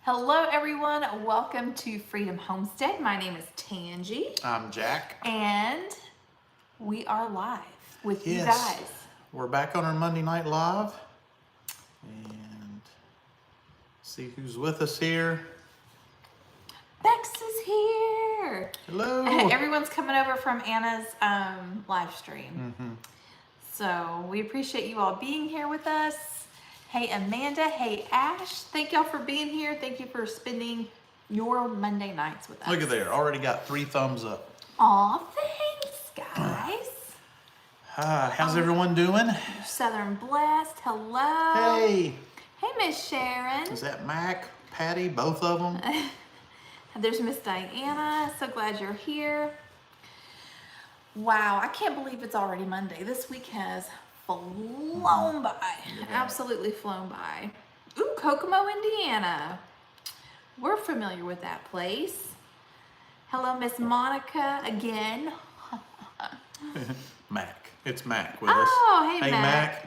Hello, everyone. Welcome to Freedom Homestead. My name is Tangi, I'm Jack. and we are live with you Yes, guys. we're back on our Monday Night Live. And see who's with us here. Bex is here. Hello. Everyone's coming over from Anna's live stream. So we appreciate you all being here with us. Hey, Amanda. Hey, Ash. Thank y'all for being here. Thank you for spending your Monday nights with us. Look at there. Already got 3 thumbs up. Aw, thanks, guys. How's everyone doing? Southern Blessed. Hello. Hey. Hey, Miss Sharon. Is that Mac, Patty, both of them? There's Miss Diana. So glad you're here. Wow, I can't believe it's already Monday. This week has flown by. Yeah. Absolutely flown by. Ooh, Kokomo, Indiana. We're familiar with that place. Hello, Miss Monica again. Mac. It's Mac with us. Oh, hey, Mac. Mac.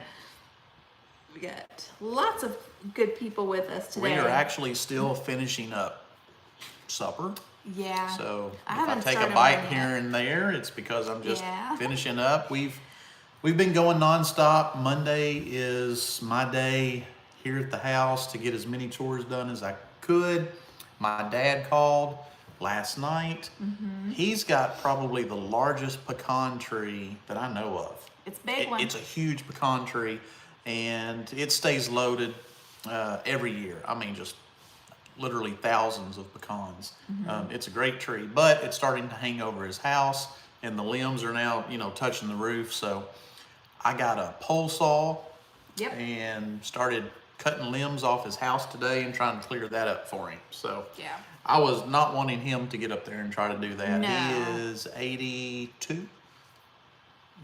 We got lots of good people with us today. We are actually still finishing up supper. Yeah. So if I haven't take a started bite mine yet. here and there, it's because I'm just Yeah. finishing up. We've been going nonstop. Monday is my day here at the house to get as many chores done as I could. My dad called last night. He's got probably the largest pecan tree that I know of. It's a big one. It's a huge pecan tree, and it stays loaded every year. I mean, just literally thousands of pecans. It's a great tree, but it's starting to hang over his house, and the limbs are now, touching the roof. So I got a pole saw Yep. and started cutting limbs off his house today and trying to clear that up for him. So Yeah. I was not wanting him to get up there and try to do that. No. He is 82.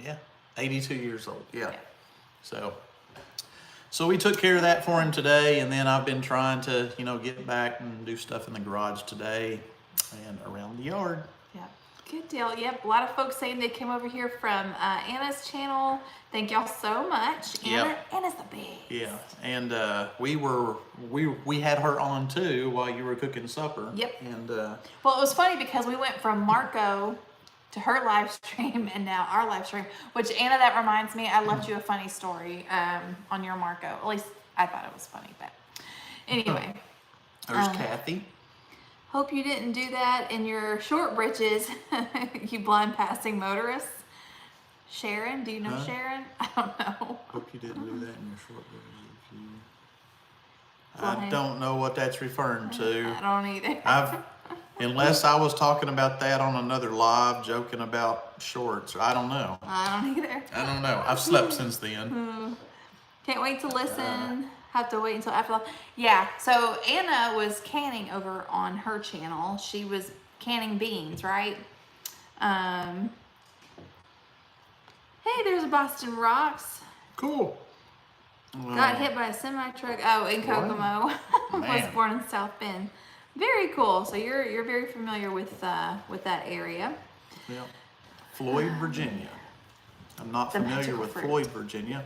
Yeah, 82 years old. Yeah. So we took care of that for him today, and then I've been trying to, get back and do stuff in the garage today and around the yard. Yeah. Good deal. Yep. A lot of folks saying they came over here from Anna's channel. Thank y'all so much. Anna's the best. Yeah, and we had her on too while you were cooking supper. Yep. And Well, it was funny because we went from Marco to her live stream and now our live stream, which Anna, that reminds me, I left you a funny story on your Marco. At least I thought it was funny, but anyway. there's Kathy. Hope you didn't do that in your short britches, you blind passing motorists. Sharon, do you know Sharon? I don't know. Hope you didn't do that in your short version. Blind. I don't know what that's referring to. I don't either. Unless I was talking about that on another live, joking about shorts. I don't know. I don't either. I don't know. I've slept since then. Can't wait to listen. Have to wait until after. Yeah, so Anna was canning over on her channel. She was canning beans, right? Hey, there's a Boston Rocks. Cool. Got hit by a semi truck. Oh, in Kokomo. Was Man. born in South Bend. Very cool. So you're very familiar with that area. Yeah. Floyd, Virginia. I'm not familiar magical with fruit. Floyd, Virginia.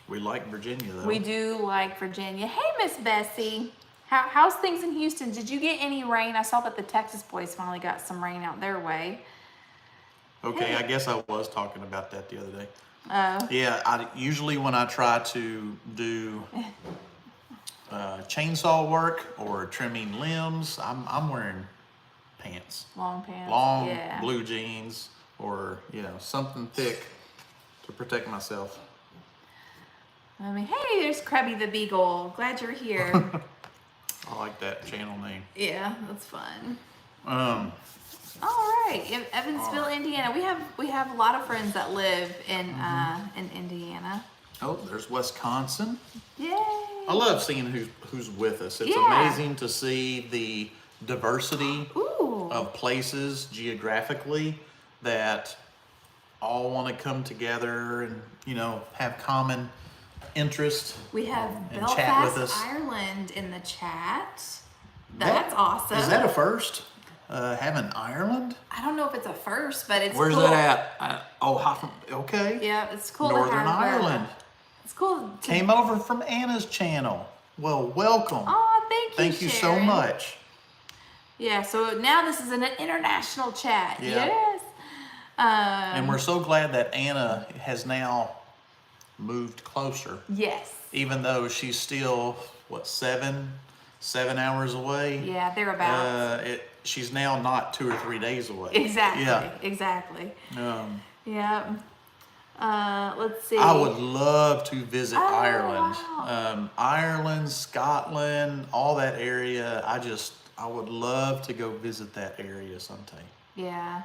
We like Virginia though. We do like Virginia. Hey, Miss Bessie. How's things in Houston? Did you get any rain? I saw that the Texas boys finally got some rain out their way. Okay, Hey. I guess I was talking about that the other day. Oh. Yeah, usually when I try to do chainsaw work or trimming limbs, I'm wearing pants, Long pants. long Yeah. blue jeans, or something thick to protect myself. I mean, hey, there's Krabby the Beagle. Glad you're here. I like that channel name. Yeah, that's fun. Um, All right, in Evansville, Indiana. We have a lot of friends that live in Indiana. oh, there's Wisconsin. Yay! I love seeing who's with us. It's Yeah. amazing to see the diversity Ooh. of places geographically that all want to come together and have common interest. We have and chat with Belfast, us. Ireland in the chat. That's awesome. Is that a first? Having Ireland? I don't know if it's a first, but it's Where's cool. that at? Okay. Yeah, it's cool. Northern to have, Ireland. It's cool. Came over from Anna's channel. Well, welcome. Oh, thank you, Thank you so Sharon. much. Yeah, so now this is an international chat. Yeah. Yes. And we're so glad that Anna has now moved closer. Yes. Even though she's still, what, 7 hours away? Yeah, thereabouts. She's now not 2 or 3 days away. Exactly. Yeah. Exactly. Yeah. Let's see. I would love to visit Ireland. Wow. Ireland, Scotland, all that area. I would love to go visit that area sometime. Yeah.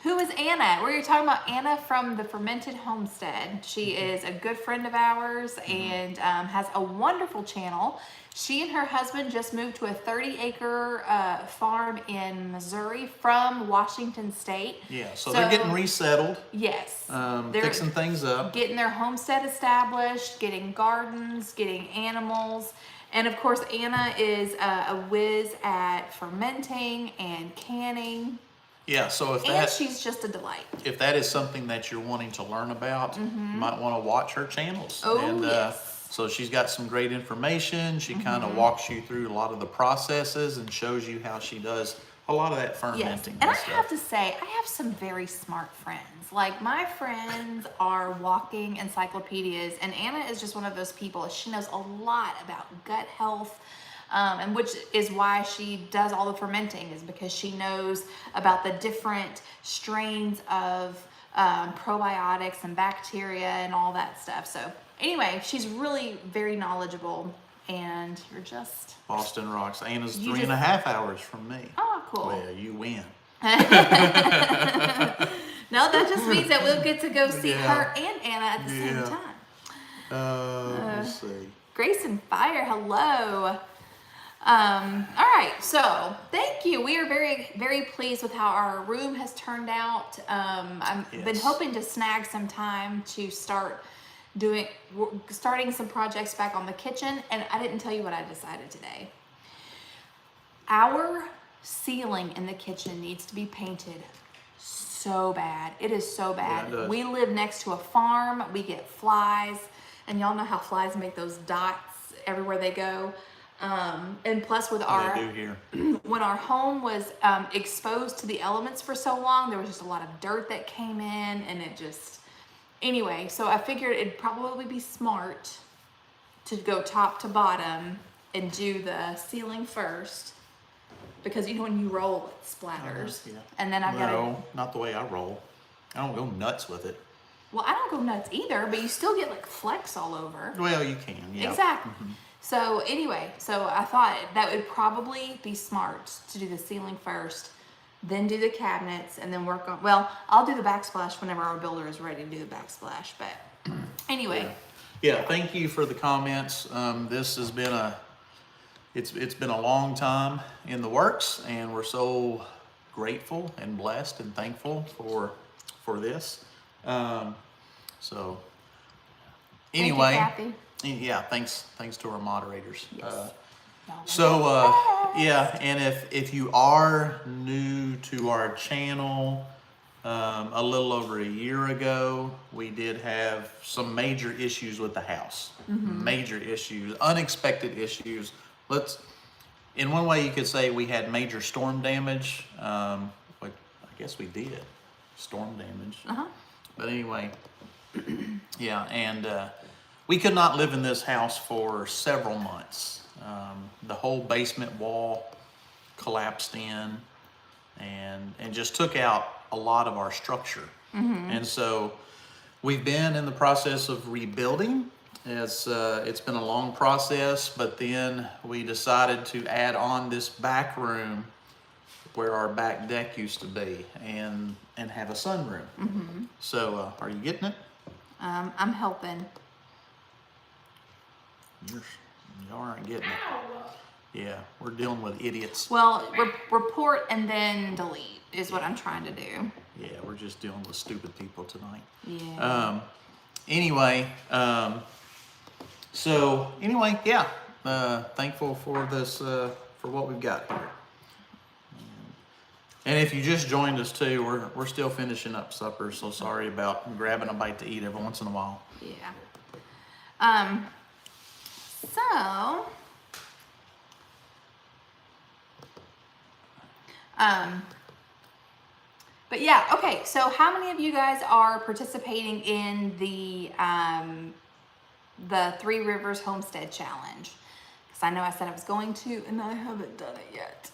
Who is Anna? We're talking about Anna from the Fermented Homestead. She is a good friend of ours and has a wonderful channel. She and her husband just moved to a 30-acre farm in Missouri from Washington State. Yeah, so they're getting resettled. Yes. They're fixing things up. Getting their homestead established, getting gardens, getting animals. And of course, Anna is a whiz at fermenting and canning. Yeah, so And she's just a delight. if that is something that you're wanting to learn about, you might want to watch her channels. Oh, yes. So she's got some great information. She kind of walks you through a lot of the processes and shows you how she does a lot of that Yes, fermenting. and I stuff. have to say, I have some very smart friends. Like, my friends are walking encyclopedias, and Anna is just one of those people. She knows a lot about gut health, and which is why she does all the fermenting, is because she knows about the different strains of probiotics and bacteria and all that stuff. So anyway, she's really very knowledgeable, and you're just... Boston rocks. Anna's You 3.5 hours from me. Oh, cool. Well, you win. No, that just means that we'll get to go see Yeah. her and Anna at the same Yeah. time. Let's see. Grace and Fire, hello. All right, so thank you. We are very, very pleased with how our room has turned out. I've been Yes. hoping to snag some time to starting some projects back on the kitchen, and I didn't tell you what I decided today. Our ceiling in the kitchen needs to be painted so bad. It is so bad. Yeah, it does. We live next to a farm. We get flies, and y'all know how flies make those dots everywhere they go. And plus with our, They do here. when our home was exposed to the elements for so long, there was just a lot of dirt that came in, and it just, anyway, so I figured it'd probably be smart to go top to bottom and do the ceiling first, because you know when you roll it splatters. Yeah. And then I've got to, No, not the way I roll. I don't go nuts with it. well, I don't go nuts either, but you still get like flecks all over. Well, you can, yeah. Exactly. So anyway, so I thought that would probably be smart to do the ceiling first, then do the cabinets, and then work on, well, I'll do the backsplash whenever our builder is ready to do the backsplash, but anyway. Yeah, thank you for the comments. This has been it's been a long time in the works, and we're so grateful and blessed and thankful for this. So anyway, Thank you, Kathy. yeah, thanks to our moderators. Yes. Yeah, and if you are new to our channel, a little over a year ago, we did have some major issues with the house. Major issues, unexpected issues. In one way you could say we had major storm damage. I guess we did, storm damage. But anyway, yeah, and we could not live in this house for several months. The whole basement wall collapsed in and just took out a lot of our structure. And so we've been in the process of rebuilding. It's been a long process, but then we decided to add on this back room where our back deck used to be and have a sunroom. So are you getting it? I'm helping. Y'all aren't getting it. Yeah, we're dealing with idiots. Well, report and then delete is what I'm trying to do. Yeah, we're just dealing with stupid people tonight. Yeah. Anyway, so anyway, yeah, thankful for this, for what we've got here. And if you just joined us too, we're still finishing up supper, so sorry about grabbing a bite to eat every once in a while. Yeah. So, but yeah, okay. So how many of you guys are participating in the Three Rivers Homestead Challenge? Because I know I said I was going to, and I haven't done it yet.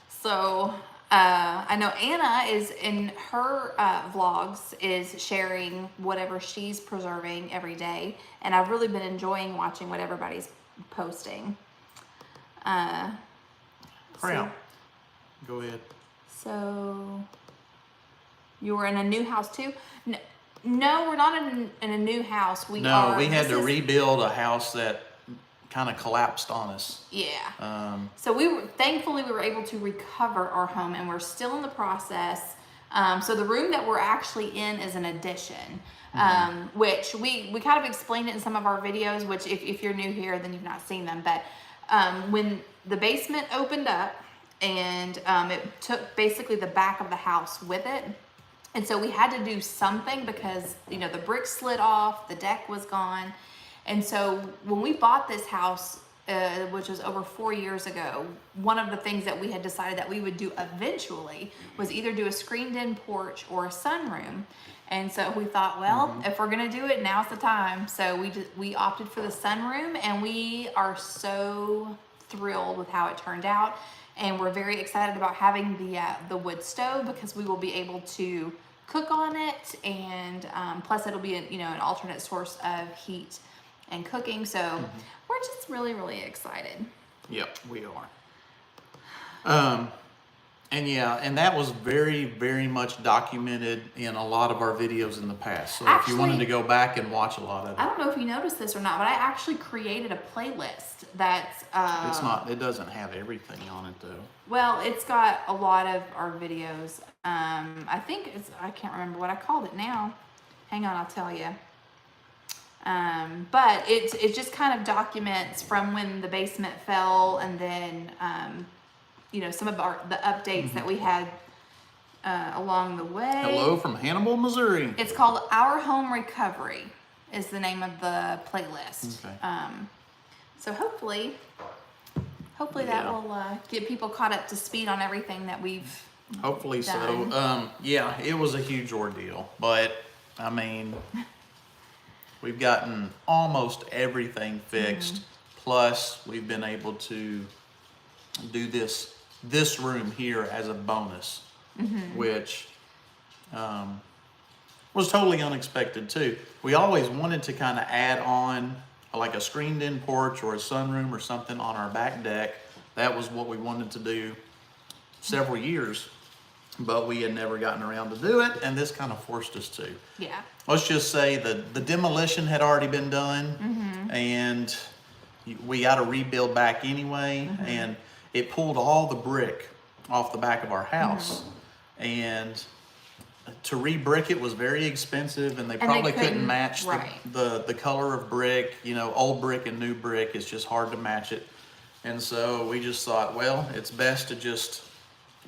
So I know Anna is in her vlogs is sharing whatever she's preserving every day, and I've really been enjoying watching what everybody's posting. Crown. Go ahead. So you were in a new house too? No, we're not in a new house. We had to rebuild a house that kind of collapsed on us. Yeah. So thankfully we were able to recover our home, and we're still in the process. So the room that we're actually in is an addition, which we kind of explained it in some of our videos, which if you're new here, then you've not seen them. But when the basement opened up, and it took basically the back of the house with it. And so we had to do something because, you know, the brick slid off, the deck was gone. And so when we bought this house, which was over 4 years ago, one of the things that we had decided that we would do eventually was either do a screened-in porch or a sunroom. And so we thought, well, if we're gonna do it, now's the time. So we opted for the sunroom, and we are so thrilled with how it turned out. And we're very excited about having the wood stove, because we will be able to cook on it, and plus it'll be an alternate source of heat and cooking. So we're just really, really excited. Yep, we are. And that was very, very much documented in a lot of our videos in the past. So if you wanted to go back and watch a lot of it. I don't know if you noticed this or not, but I actually created a playlist that's it doesn't have everything on it though. Well, it's got a lot of our videos. I think I can't remember what I called it now. Hang on, I'll tell you. But it just kind of documents from when the basement fell, and then some of the updates that we had along the way. Hello from Hannibal, Missouri. It's called Our Home Recovery is the name of the playlist. Okay. So hopefully that will get people caught up to speed on everything that we've Hopefully done. So. It was a huge ordeal, but I mean, we've gotten almost everything fixed. Plus, we've been able to do this room here as a bonus, which was totally unexpected too. We always wanted to kind of add on like a screened-in porch or a sunroom or something on our back deck. That was what we wanted to do several years, but we had never gotten around to do it, and this kind of forced us to. Yeah. Let's just say the demolition had already been done, and we got to rebuild back anyway, and it pulled all the brick off the back of our house, and to re-brick it was very expensive, and they probably couldn't match the color of brick. Old brick and new brick is just hard to match it. And so we just thought, well, it's best to just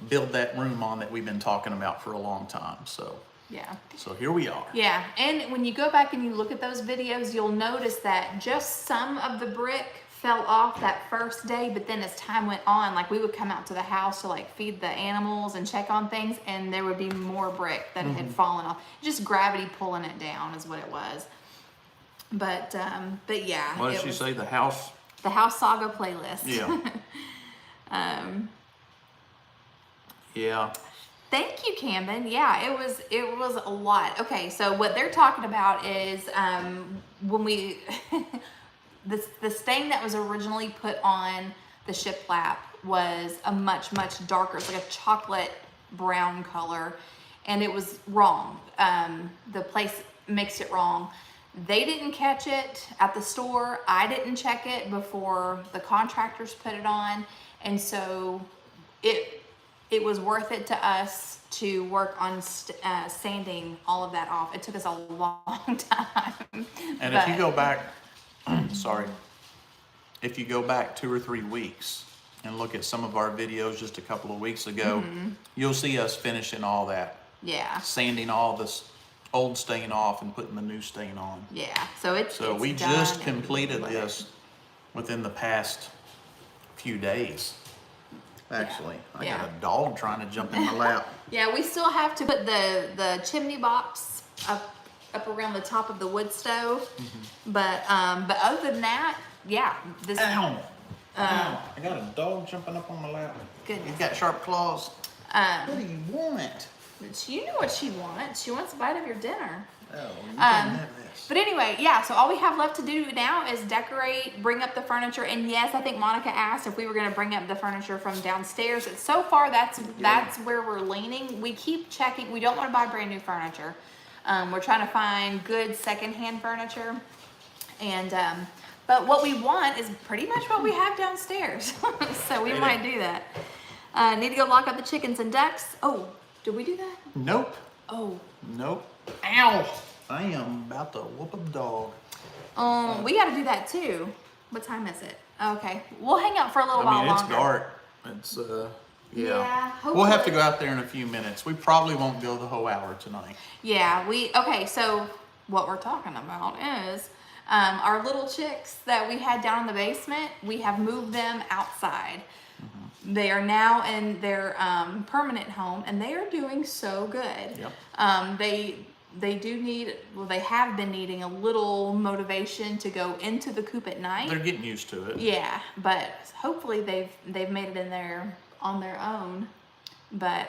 build that room on that we've been talking about for a long time. So yeah. So here we are. Yeah, and when you go back and you look at those videos, you'll notice that just some of the brick fell off that first day, but then as time went on, like we would come out to the house to like feed the animals and check on things, and there would be more brick that had fallen off. Just gravity pulling it down is what it was. But yeah. What did she say? The house saga playlist. Yeah. Yeah. Thank you, Camden. Yeah, it was a lot. Okay, so what they're talking about is when we the stain that was originally put on the shiplap was a much darker. It's like a chocolate brown color, and it was wrong. The place mixed it wrong. They didn't catch it at the store. I didn't check it before the contractors put it on, and so it was worth it to us to work on sanding all of that off. It took us a long time. And if you go back, if you go back 2 or 3 weeks and look at some of our videos just a couple of weeks ago, you'll see us finishing all that. Yeah. Sanding all this old stain off and putting the new stain on. Yeah. So we just completed this. within the past few days. Actually, I Yeah. got a dog trying to jump in my lap. Yeah, we still have to put the chimney box up around the top of the wood stove. But other than that, yeah, this. Ow! Ow! I got a dog jumping up on my lap. Goodness. He's got sharp claws. What do you want? You know what she wants. She wants a bite of your dinner. Oh, you can have this. But anyway, yeah, so all we have left to do now is decorate, bring up the furniture, and yes, I think Monica asked if we were gonna bring up the furniture from downstairs. And so far, that's where we're leaning. We keep checking, we don't wanna buy brand new furniture. We're trying to find good secondhand furniture. And, but what we want is pretty much what we have downstairs. So we might do that. Need to go lock up the chickens and ducks. Oh, did we do that? Nope. Oh. Nope. Ow! I am about to whoop a dog. We got to do that too. What time is it? Okay, we'll hang out for a little while It's longer. dark. It's Yeah, We'll have to hopefully. go out there in a few minutes. We probably won't go the whole hour tonight. Yeah, okay. So what we're talking about is our little chicks that we had down in the basement. We have moved them outside. They are now in their permanent home, and they are doing so good. Yep. They do need, well, they have been needing a little motivation to go into the coop at night. They're getting used to it. Yeah, but hopefully they've made it in there on their own. But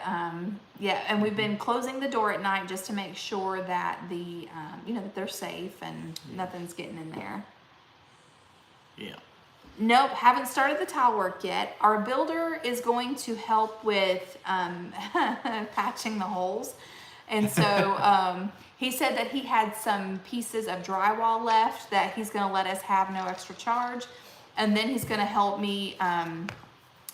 yeah, and we've been closing the door at night just to make sure that that they're safe and nothing's getting in there. Yeah. Nope, haven't started the tile work yet. Our builder is going to help with patching the holes. And so he said that he had some pieces of drywall left that he's going to let us have no extra charge. And then he's going to help me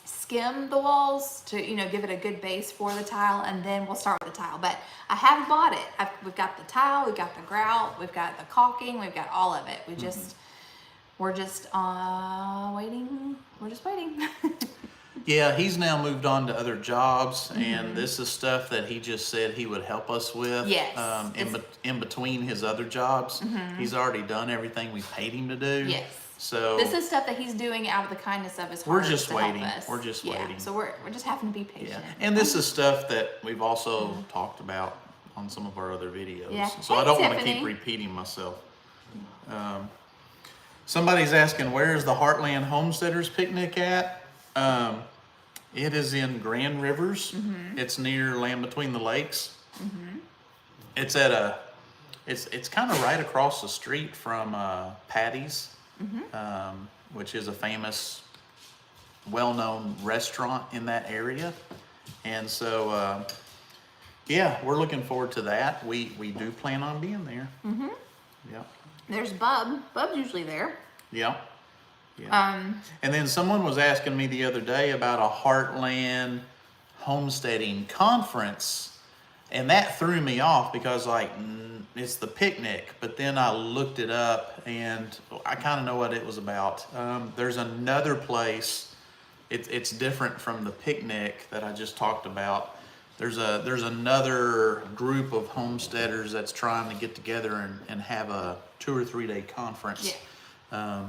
skim the walls to, give it a good base for the tile. And then we'll start with the tile. But I have bought it. We've got the tile, we've got the grout, we've got the caulking, we've got all of it. We're just waiting. We're just waiting. Yeah, he's now moved on to other jobs, and this is stuff that he just said he would help us with. Yes. In between his other jobs, he's already done everything we paid him to do. Yes. So this is stuff that he's doing out of the kindness of his heart. we're just to help waiting. us. We're just Yeah, waiting. so we're just having to be patient. Yeah, and this is stuff that we've also talked about on some of our other videos. Yeah. So Hey, I don't want to Tiffany. keep repeating myself. Somebody's asking, where's the Heartland Homesteaders picnic at? It is in Grand Rivers. It's near Land Between the Lakes. It's at it's kind of right across the street from Patty's, which is a famous, well-known restaurant in that area. And so, yeah, we're looking forward to that. We do plan on being there. Yeah. There's Bub. Bub's usually there. Yeah. Yeah. And then someone was asking me the other day about a Heartland homesteading conference, and that threw me off because it's the picnic, but then I looked it up and I kind of know what it was about. There's another place, it's different from the picnic that I just talked about. There's another group of homesteaders that's trying to get together and have a 2 or 3 day conference. Yeah.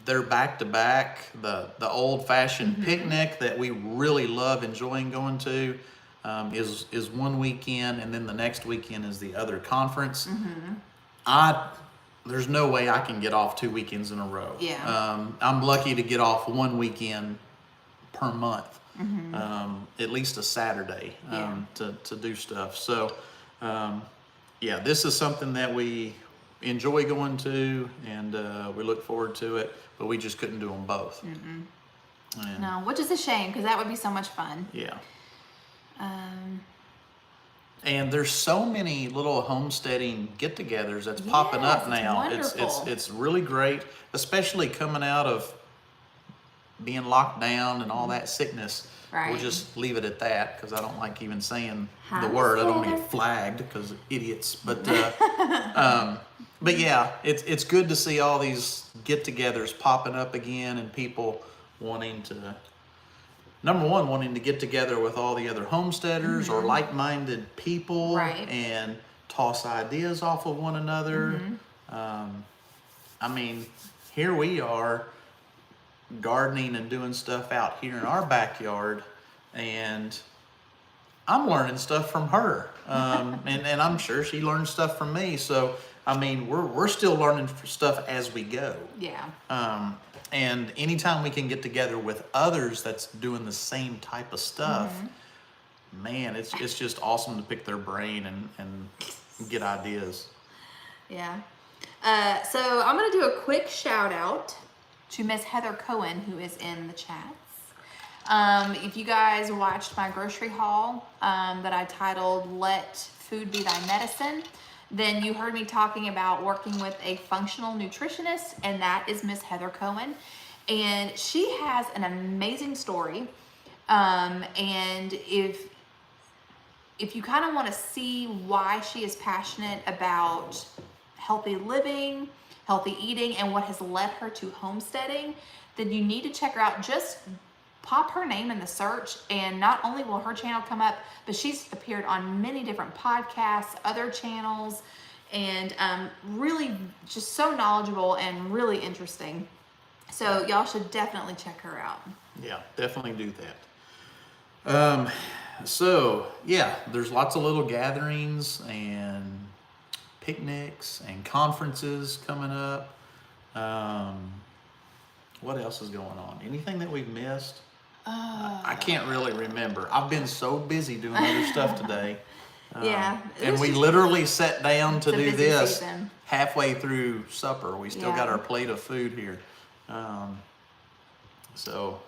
They're back to back. The old fashioned picnic that we really love enjoying going to is one weekend, and then the next weekend is the other conference. There's no way I can get off 2 weekends in a row. Yeah. I'm lucky to get off one weekend per month, at least a Saturday to do stuff. So yeah, this is something that we enjoy going to, and we look forward to it, but we just couldn't do them both. And, No, which is a shame because that would be so much fun. yeah. And there's so many little homesteading get-togethers that's popping up Yes, now. it's wonderful. It's really great, especially coming out of being locked down and all that sickness. Right. We'll just leave it at that because I don't like even saying Hi, the word. I don't want to Miss get flagged because idiots. But but yeah, it's good to see all these get-togethers popping up again, and people wanting to. Number one, wanting to get together with all the other homesteaders or like-minded people, Right. and toss ideas off of one another. I mean, here we are gardening and doing stuff out here in our backyard, and I'm learning stuff from her, and I'm sure she learns stuff from me. So I mean, we're still learning stuff as we go. Yeah. And anytime we can get together with others that's doing the same type of stuff, man, it's just awesome to pick their brain and get ideas. Yeah. So I'm going to do a quick shout out to Miss Heather Cohen, who is in the chats. If you guys watched my grocery haul that I titled Let Food Be Thy Medicine, then you heard me talking about working with a functional nutritionist, and that is Miss Heather Cohen. And she has an amazing story. And if you kind of want to see why she is passionate about healthy living, healthy eating, and what has led her to homesteading, then you need to check her out. Just pop her name in the search, and not only will her channel come up, but she's appeared on many different podcasts, other channels, and really just so knowledgeable and really interesting. So y'all should definitely check her out. Yeah, definitely do that. So yeah, there's lots of little gatherings and picnics and conferences coming up. What else is going on? Anything that we've missed? I can't really remember. I've been so busy doing other stuff today. Yeah. And we literally sat down to It's a do busy this season. halfway through supper. We still got Yeah. our plate of food here. So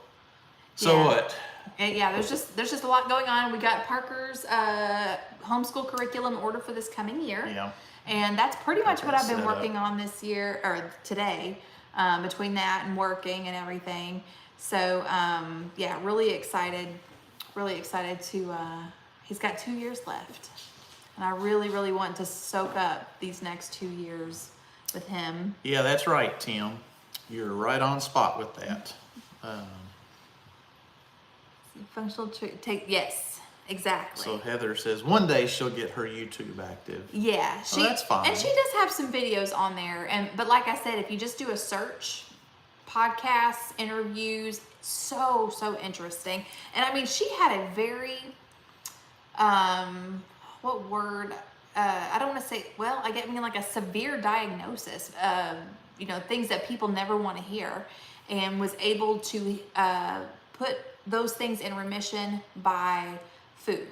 Yeah. what? Yeah, there's just a lot going on. We got Parker's homeschool curriculum order for this coming year. Yeah. And that's pretty much what I've been Set up. working on this year, or today, between that and working and everything. So, yeah, really excited to, he's got 2 years left. And I really, really want to soak up these next 2 years with him. Yeah, that's right, Tim. You're right on spot with that. Functional yes, exactly. So Heather says one day she'll get her YouTube active. Yeah, that's fine. And she does have some videos on there. But like I said, if you just do a search, podcasts, interviews, so interesting. And I mean, she had a very, what word? I don't want to say. Well, I mean like a severe diagnosis. Things that people never want to hear, and was able to put those things in remission by food,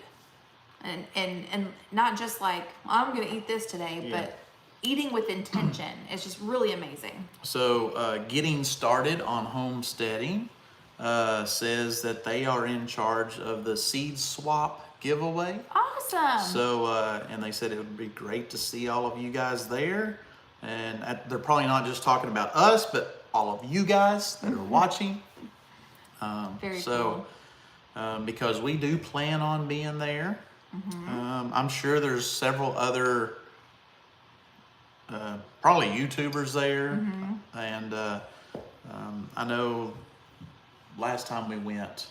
and not just like, I'm gonna eat this today, but eating with intention is just really amazing. So getting started on homesteading says that they are in charge of the seed swap giveaway. Awesome. So and they said it would be great to see all of you guys there, and they're probably not just talking about us, but all of you guys that are watching. Very cool. Because we do plan on being there. I'm sure there's several other probably YouTubers there. And I know last time we went,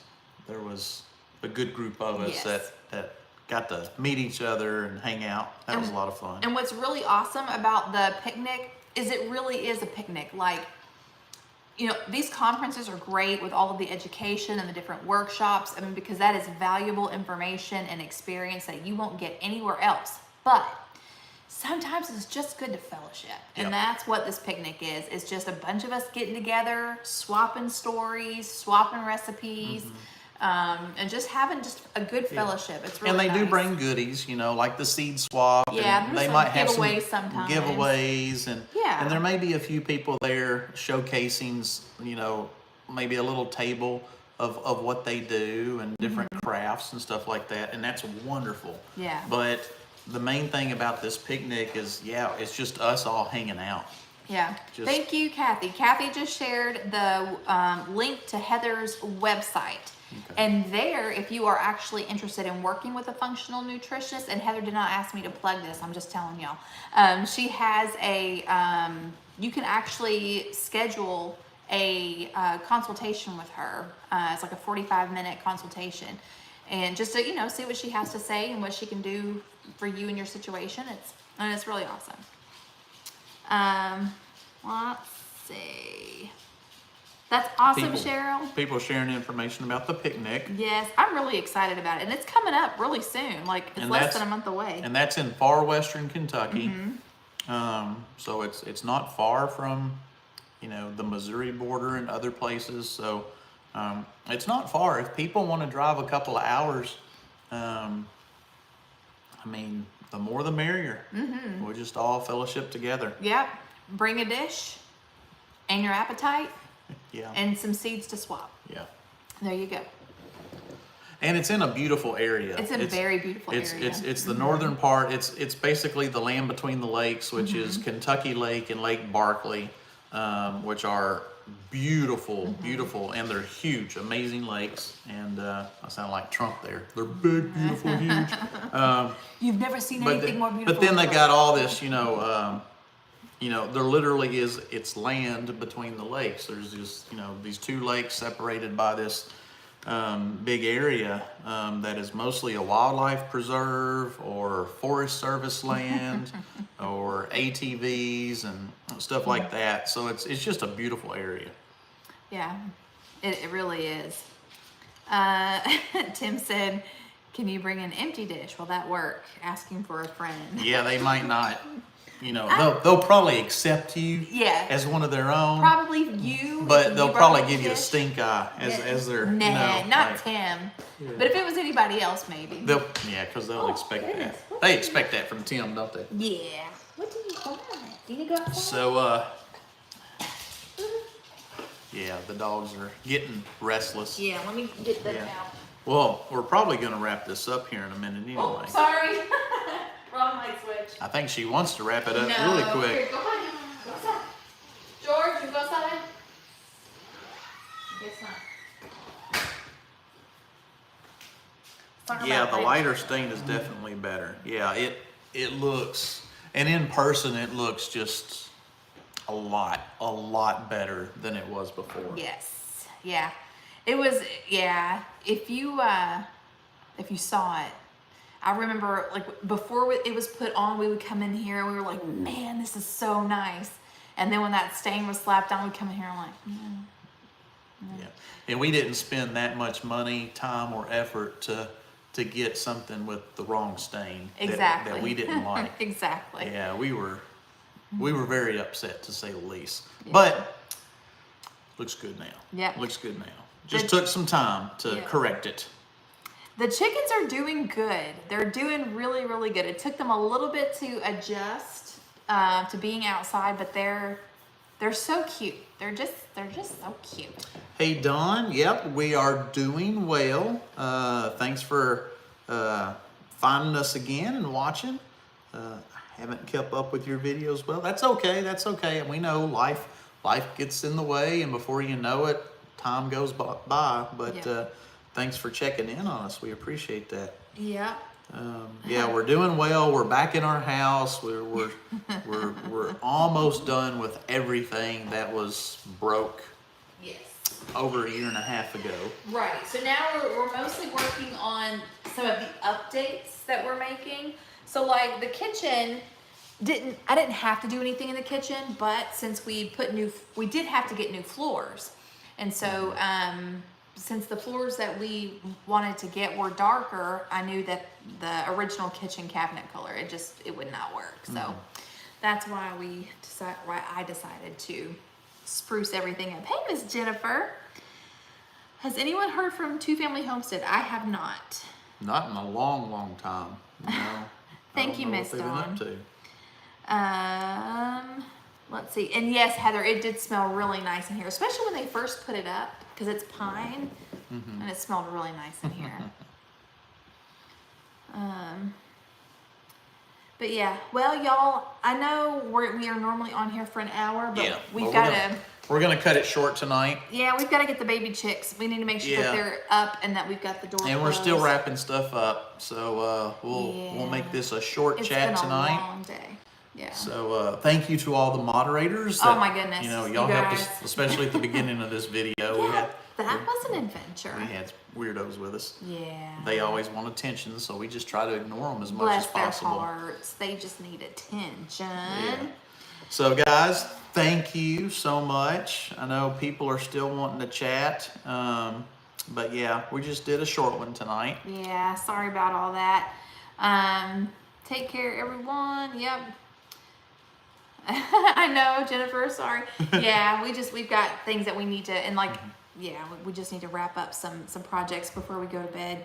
there was a good group of us that got to meet each other and hang out. That was a lot of fun. And what's really awesome about the picnic is it really is a picnic. Like, these conferences are great with all of the education and the different workshops. I mean, because that is valuable information and experience that you won't get anywhere else. But sometimes it's just good to fellowship. And that's what this picnic is. It's just a bunch of us getting together, swapping stories, swapping recipes, and just having just a good fellowship. It's really And they do nice. bring goodies, like the seed swap. Yeah, and there's they some might have some giveaways sometimes. giveaways, and Yeah. there may be a few people there showcasing, maybe a little table of what they do and different crafts and stuff like that, and that's wonderful. Yeah. But the main thing about this picnic is, it's just us all hanging out. Yeah. Thank you, Kathy. Kathy just shared the link to Heather's website. Okay. And there, if you are actually interested in working with a functional nutritionist, and Heather did not ask me to plug this, I'm just telling y'all. She has you can actually schedule a consultation with her. It's like a 45-minute consultation. And just to, see what she has to say and what she can do for you in your situation. It's really awesome. Let's see. That's awesome, People- Cheryl. People sharing information about the picnic. Yes, I'm really excited about it. And it's coming up really soon. Like, it's And less that's- than a month away. And that's in far western Kentucky. Mm-hmm. So it's not far from, the Missouri border and other places. So it's not far. If people want to drive a couple of hours, the more the merrier. Mm-hmm. We'll just all fellowship together. Yep. Bring a dish and your appetite Yeah. and some seeds to swap. Yeah. There you go. And it's in a beautiful area. It's a very beautiful area. It's the northern part. It's basically the land between the lakes, which is Kentucky Lake and Lake Barkley, which are beautiful, beautiful, and they're huge, amazing lakes. And I sound like Trump there. They're big, beautiful, huge. You've never seen anything more beautiful. But then they than got that. all this, there literally it's land between the lakes. There's just, these two lakes separated by this big area that is mostly a wildlife preserve or Forest Service land or ATVs and stuff like that. So it's just a beautiful area. Yeah, it really is. Tim said, "Can you bring an empty dish? Will that work?" Asking for a friend. Yeah, they might not. They'll probably accept you Yeah. as one of their own. Probably you. But if they'll you probably brought give you a dish. stink eye as their, Nah, not like, Tim. But if it was anybody else, maybe. because they'll expect goodness. that. They expect that from Tim, don't they? Yeah. What do you want? Do you go outside? So, yeah, the dogs are getting restless. Yeah, let me get them Yeah. out. Well, we're probably going to wrap this up here in a minute anyway. Oh, sorry. Wrong light switch. I think she wants to wrap it up No. really Here, quick. go on. Go outside. George, you go outside. Guess not. Talk Yeah, about the light. lighter stain is definitely better. Yeah, it looks, and in person it looks just a lot better than it was before. Yes. Yeah. It was, yeah. If you saw it, I remember like before it was put on, we would come in here and we were like, man, this is so nice. And then when that stain was slapped on, we'd come in here and like, Yeah, and we didn't spend that much money, time, or effort to get something with the wrong stain exactly. that we didn't like. Exactly. Yeah, we were very upset to say the least. Yeah. But looks good now. Yeah. Looks good now. Just took some time to Yeah. correct it. The chickens are doing good. They're doing really, really good. It took them a little bit to adjust to being outside, but they're so cute. They're just so cute. Hey Don, yep, we are doing well. Thanks for finding us again and watching. I haven't kept up with your videos well. That's okay. That's okay. And we know life gets in the way, and before you know it, time goes by. But Yeah. thanks for checking in on us. We appreciate that. Yeah. Yeah, we're doing well. We're back in our house. We're almost done with everything that was broke Yes. over a year and a half ago. Right. So now we're mostly working on some of the updates that we're making. So like the kitchen I didn't have to do anything in the kitchen, but since we did have to get new floors. And so since the floors that we wanted to get were darker, I knew that the original kitchen cabinet color, it would not work. So that's why I decided to spruce everything up. Hey, Miss Jennifer. Has anyone heard from Two Family Homestead? I have not. Not in a long, long time. No. Thank you, Miss Dawn. Dawn. Up to. Let's see. And yes, Heather, it did smell really nice in here, especially when they first put it up because it's pine and it smelled really nice in here. But yeah, well, y'all, I know we are normally on here for an hour, but Yeah, we've well, got to. We're gonna cut it short tonight, Yeah, we've got to get the baby chicks. We need to make sure Yeah. that they're up and that we've got the door and we're closed. still wrapping stuff up. So we'll Yeah. make this a short It's chat been tonight. a long day. Yeah. So thank you to all the moderators. Oh my goodness, y'all you helped guys. us, especially at the beginning of this video. Yeah, that was an adventure. We had weirdos with us. Yeah. They always want attention, so we just try to ignore them as much Bless as possible. their hearts. They just need attention. Yeah. So guys, thank you so much. I know people are still wanting to chat. But yeah, we just did a short one tonight. Yeah, sorry about all that. Take care, everyone. Yep. I know, Jennifer, sorry. Yeah, we've got things that we need to, and like, yeah, we just need to wrap up some projects before we go to bed,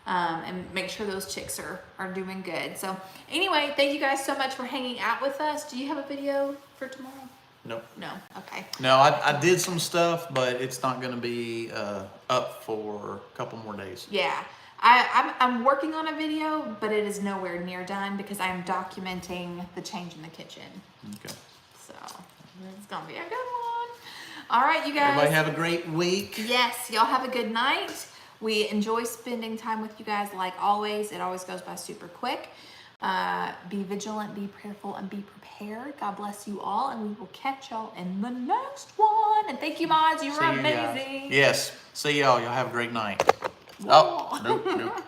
and make sure those chicks are doing good. So anyway, thank you guys so much for hanging out with us. Do you have a video for tomorrow? Nope. No. Okay. No, I did some stuff, but it's not going to be up for a couple more days. Yeah. I'm working on a video, but it is nowhere near done because I'm documenting the change in the kitchen. Okay. So it's gonna be a good one. All right, you guys. Everybody have a great week. Yes, y'all have a good night. We enjoy spending time with you guys like always. It always goes by super quick. Be vigilant, be prayerful, and be prepared. God bless you all, and we will catch y'all in the next one. And thank you, mods. You were amazing. Yes. See y'all. Y'all have a great night. Whoa. Oh, nope.